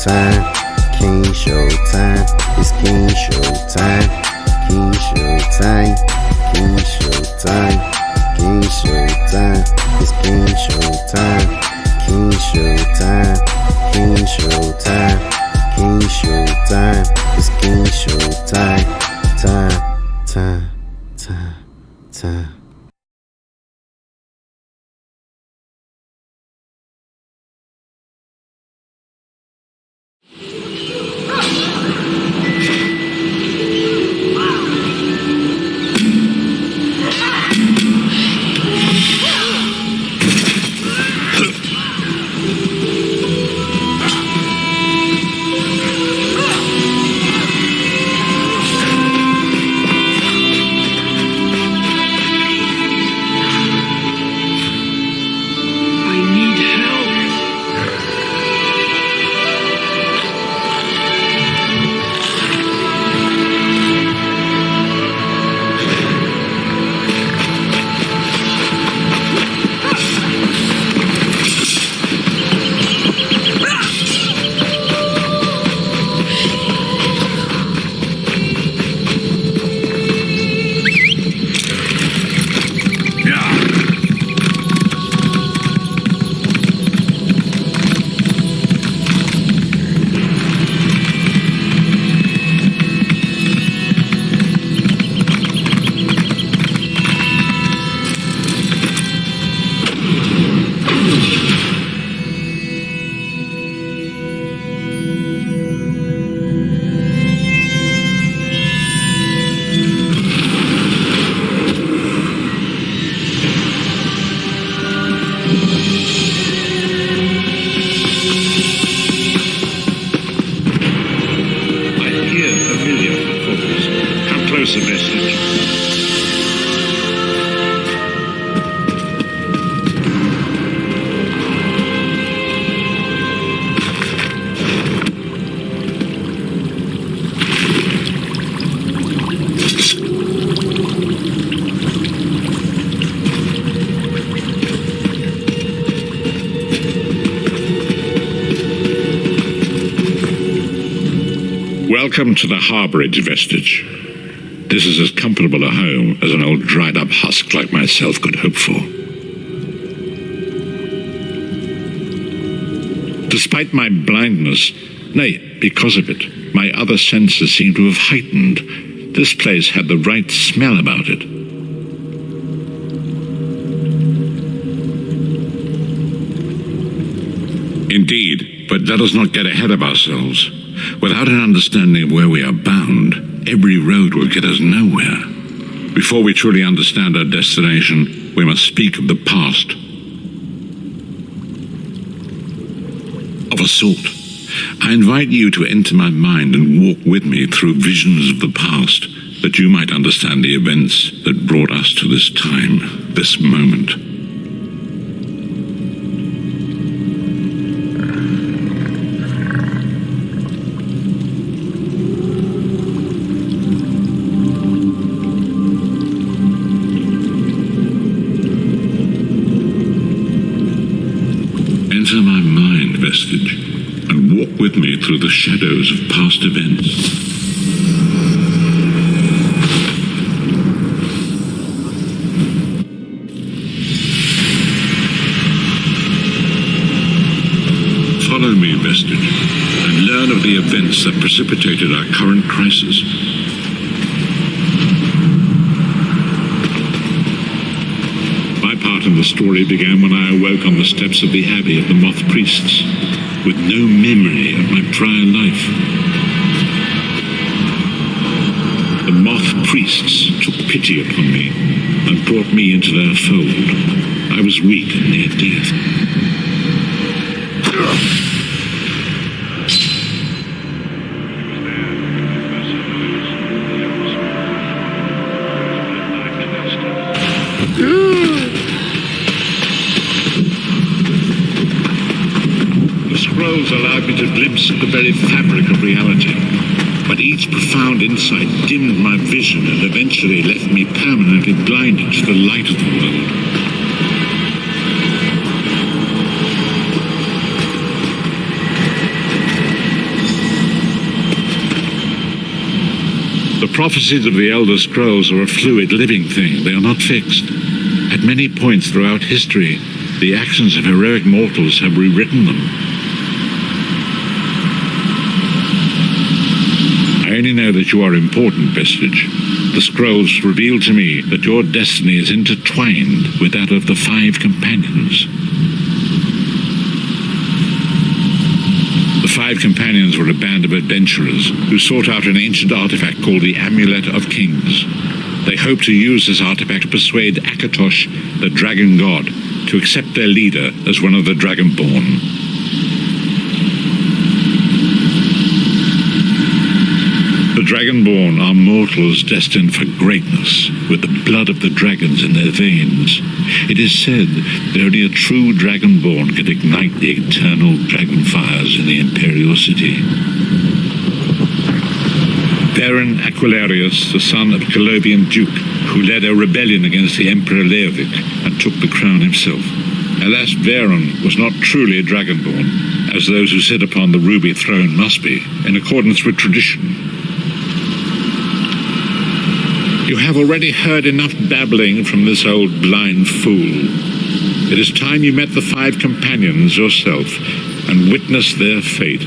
time, King Show time, it's King Show time, King Show time, King Show time, King Show time, it's King Show time, King Show time, King Show time, King Show time, it's King Show time, time. A message. Welcome to the Harbourage vestige. This is as comfortable a home as an old dried-up husk like myself could hope for. Despite my blindness, nay, because of it, my other senses seem to have heightened. This place had the right smell about it. Indeed, but let us not get ahead of ourselves. Without an understanding of where we are bound, every road will get us nowhere. Before we truly understand our destination, we must speak of the past. Of a sort. I invite you to enter my mind and walk with me through visions of the past, that you might understand the events that brought us to this time, this moment. Enter my mind, vestige, and walk with me through the shadows of past events. Follow me, vestige, and learn of the events that precipitated our current crisis. And the story began when I awoke on the steps of the Abbey of the Moth Priests, with no memory of my prior life. The Moth Priests took pity upon me and brought me into their fold. I was weak and near death. Allowed me to glimpse the very fabric of reality, but each profound insight dimmed my vision and eventually left me permanently blinded to the light of the world. The prophecies of the Elder Scrolls are a fluid, living thing. They are not fixed. At many points throughout history, the actions of heroic mortals have rewritten them. I only know that you are important, Vestige. The scrolls reveal to me that your destiny is intertwined with that of the 5 companions. The 5 companions were a band of adventurers who sought out an ancient artifact called the Amulet of Kings. They hoped to use this artifact to persuade Akatosh, the dragon god, to accept their leader as one of the Dragonborn. The Dragonborn are mortals destined for greatness, with the blood of the dragons in their veins. It is said that only a true Dragonborn could ignite the eternal dragon fires in the Imperial City. Baron Aquilarius, the son of a Colobian duke, who led a rebellion against the Emperor Leovic and took the crown himself. Alas, Veron was not truly a Dragonborn, as those who sit upon the ruby throne must be, in accordance with tradition. You have already heard enough babbling from this old blind fool. It is time you met the 5 companions yourself and witnessed their fate.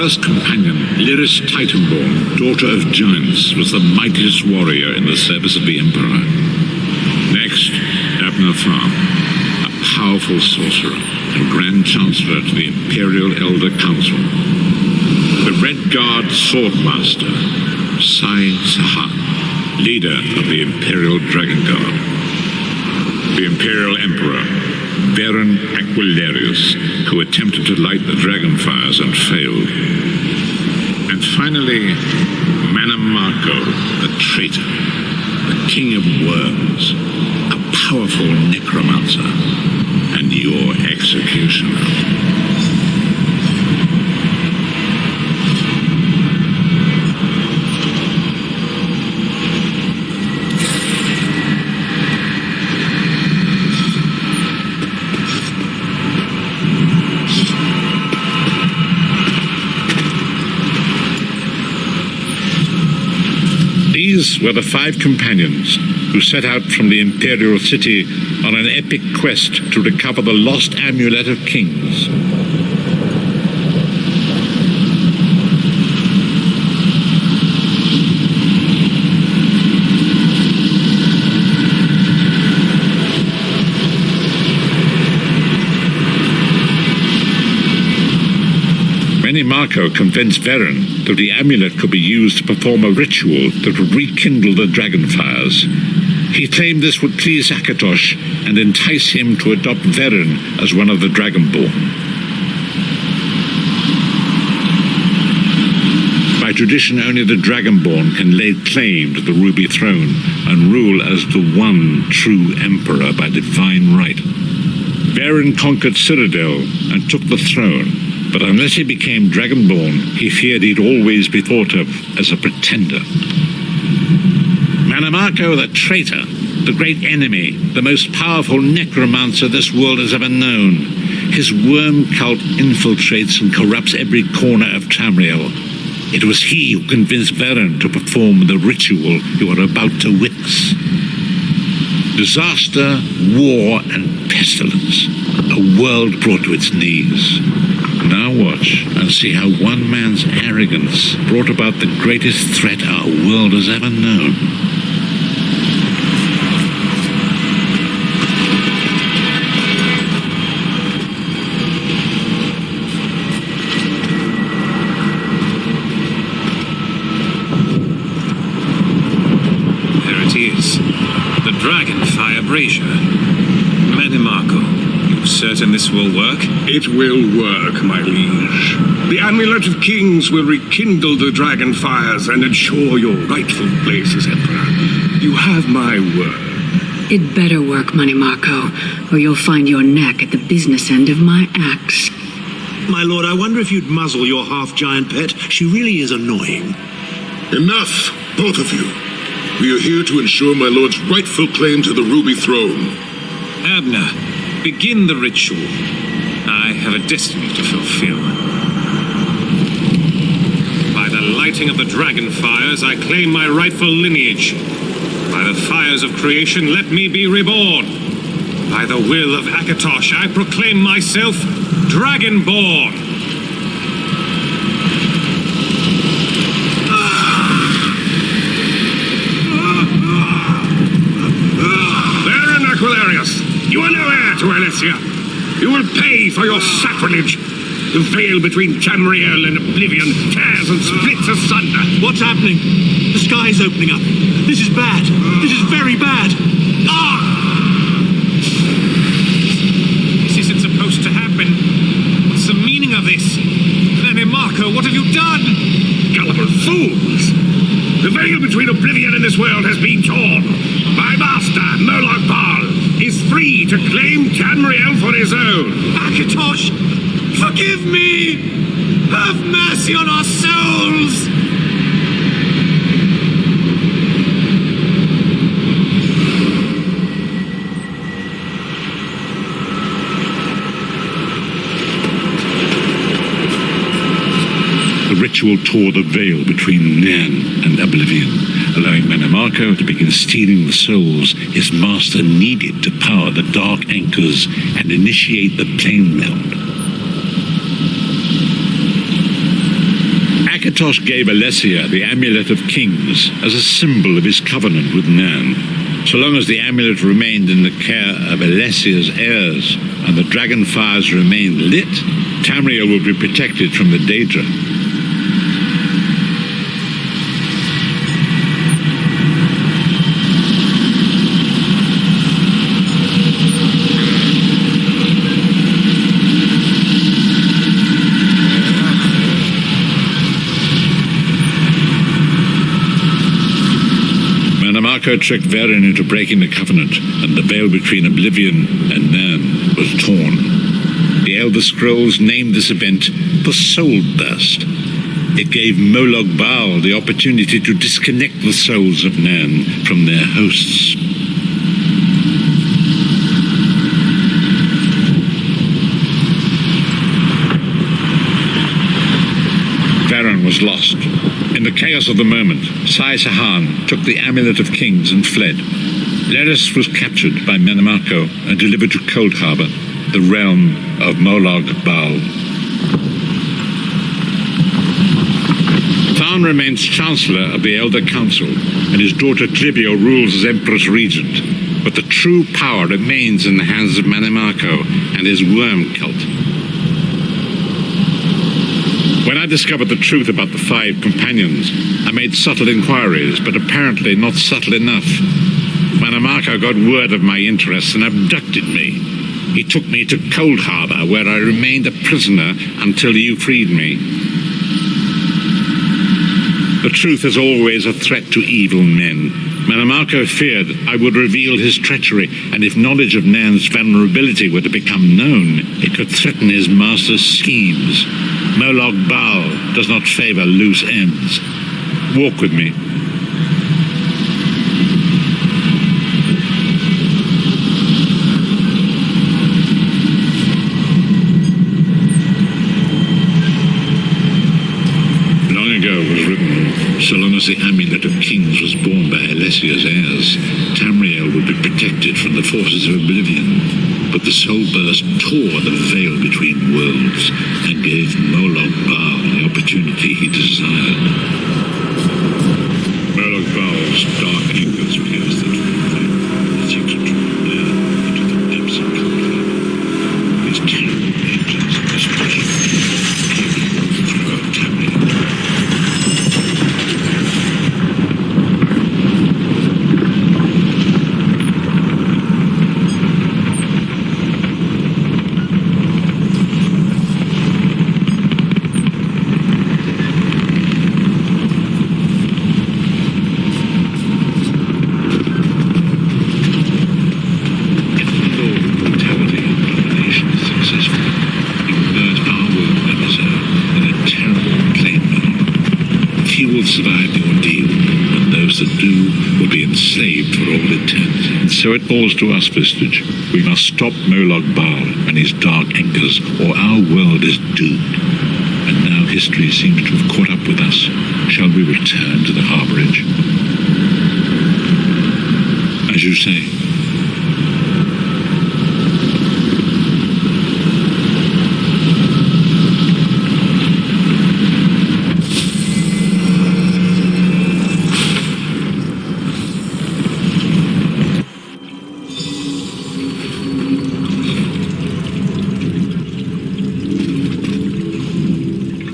First companion, Lyris Titanborn, daughter of giants, was the mightiest warrior in the service of the Emperor. Next, Abner Farm, a powerful sorcerer and Grand Chancellor to the Imperial Elder Council. The Red Guard Swordmaster, Sai Sahan, leader of the Imperial Dragon Guard. The Imperial Emperor, Baron Aquilarius, who attempted to light the dragon fires and failed. And finally, Manamarco, the traitor, the king of worms, a powerful necromancer, and your executioner. These were the 5 companions who set out from the Imperial City on an epic quest to recover the lost Amulet of Kings. Marco convinced Veron that the amulet could be used to perform a ritual that would rekindle the dragon fires. He claimed this would please Akatosh and entice him to adopt Veron as one of the Dragonborn. By tradition, only the Dragonborn can lay claim to the Ruby Throne and rule as the one true Emperor by divine right. Veron conquered Cyrodiil and took the throne, but unless he became Dragonborn, he feared he'd always be thought of as a pretender. Manamarco, the traitor, the great enemy, the most powerful necromancer this world has ever known. His worm cult infiltrates and corrupts every corner of Tamriel. It was he who convinced Veron to perform the ritual you are about to witness. Disaster, war, and pestilence. A world brought to its knees. Now watch and see how one man's arrogance brought about the greatest threat our world has ever known. There Dragonfire brazier. Manimarco, you certain this will work? It will work, my liege. The Amulet of Kings will rekindle the dragon fires and ensure your rightful place as Emperor. You have my word. It better work, Manimarco, or you'll find your neck at the business end of my axe. My lord, I wonder if you'd muzzle your half-giant pet. She really is annoying. Enough, both of you. We are here to ensure my lord's rightful claim to the Ruby Throne. Abner, begin the ritual. I have a destiny to fulfill. By the lighting of the dragon fires, I claim my rightful lineage. By the fires of creation, let me be reborn. By the will of Akatosh, I proclaim myself Dragonborn. Baron Aquilarius, you are no heir to Alessia. You will pay for your sacrilege. The veil between Tamriel and Oblivion tears and splits asunder. What's happening? The sky's opening up. This is bad. This is very bad. This isn't supposed to happen. What's the meaning of this? Manimarco, what have you done? Gullible fools! The veil between Oblivion and this world has been torn. My master, Moloch Baal, is free to claim Tamriel for his own. Akatosh, forgive me! Have mercy on our souls! The ritual tore the veil between Nan and Oblivion, allowing Manimarco to begin stealing the souls his master needed to power the dark anchors and initiate the plane meld. Akatosh gave Alessia the Amulet of Kings as a symbol of his covenant with Nan. So long as the amulet remained in the care of Alessia's heirs and the dragon fires remained lit, Tamriel would be protected from the Daedra. Manimarco tricked Varen into breaking the covenant, and the veil between Oblivion and Nan was torn. The Elder Scrolls named this event the Soul Burst. It gave Moloch Baal the opportunity to disconnect the souls of Nan from their hosts. Varen was lost. In the chaos of the moment, Sai Sahan took the Amulet of Kings and fled. Leris was captured by Manimarco and delivered to Cold Harbor, the realm of Moloch Baal. Tharn remains Chancellor of the Elder Council, and his daughter Clivio rules as Empress Regent. But the true power remains in the hands of Manimarco and his worm cult. When I discovered the truth about the 5 companions, I made subtle inquiries, but apparently not subtle enough. Manimarco got word of my interests and abducted me. He took me to Cold Harbor, where I remained a prisoner until you freed me. The truth is always a threat to evil men. Manimarco feared I would reveal his treachery, and if knowledge of Nan's vulnerability were to become known, it could threaten his master's schemes. Moloch Baal does not favor loose ends. Walk with me. Long ago was written, so long as the Amulet of Kings was borne by Alessia's heirs, Tamriel would be protected from the forces of Oblivion. But the Soul Burst tore the veil between worlds and gave Moloch Baal the opportunity he desired. Moloch Baal's dark anchors pierced the truth and seemed to draw near into the depths of conflict. His terrible engines of destruction carried throughout Tamriel. will be enslaved for all eternity. And so it falls to us, Vistage. We must stop Moloch Baal and his dark anchors, or our world is doomed. And now history seems to have caught up with us. Shall we return to the harborage? As you say.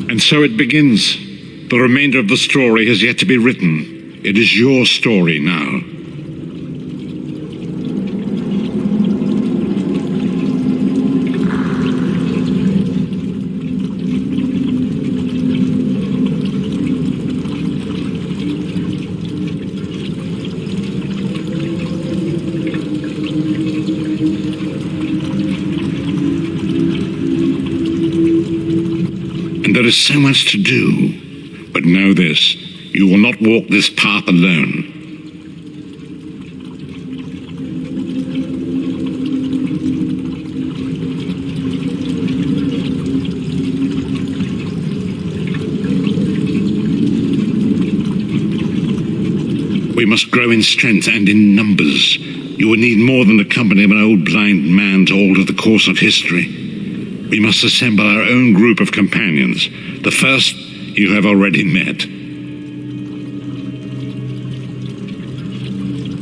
And so it begins. The remainder of the story has yet to be written. It is your story now. There is so much to do, but know this, you will not walk this path alone. We must grow in strength and in numbers. You will need more than the company of an old blind man to alter the course of history. We must assemble our own group of companions. The first you have already met.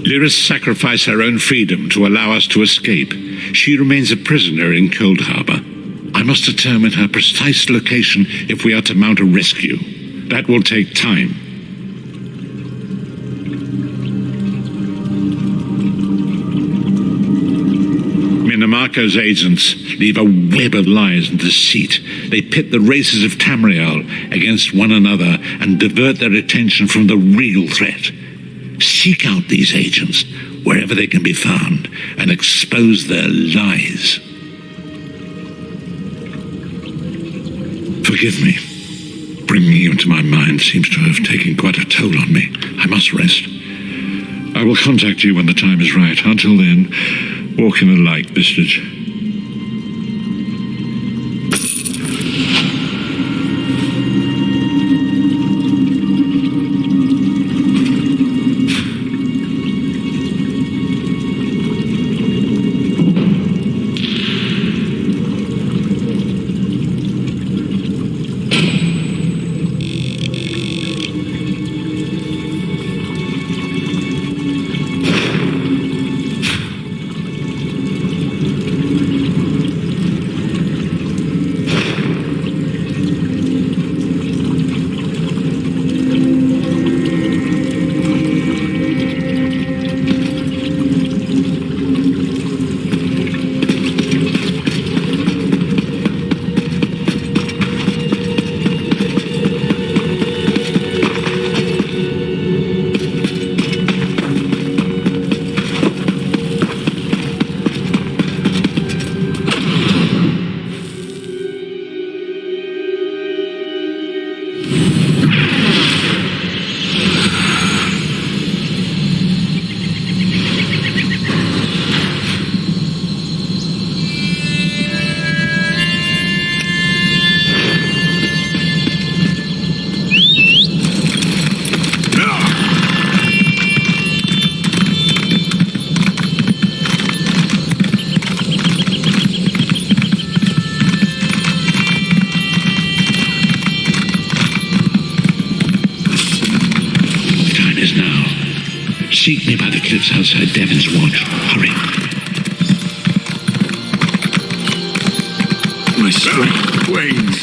Lyris sacrificed her own freedom to allow us to escape. She remains a prisoner in Cold Harbor. I must determine her precise location if we are to mount a rescue. That will take time. Marco's agents leave a web of lies and deceit. They pit the races of Tamriel against one another and divert their attention from the real threat. Seek out these agents wherever they can be found and expose their lies. Forgive me. Bringing you into my mind seems to have taken quite a toll on me. I must rest. I will contact you when the time is right. Until then, walk in the light, Vistage. Seek me by the cliffs outside Devon's Watch. Hurry. My strength wanes.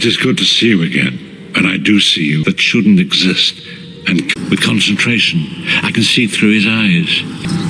It is good to see you again, and I do see you that shouldn't exist. And with concentration, I can see through his eyes.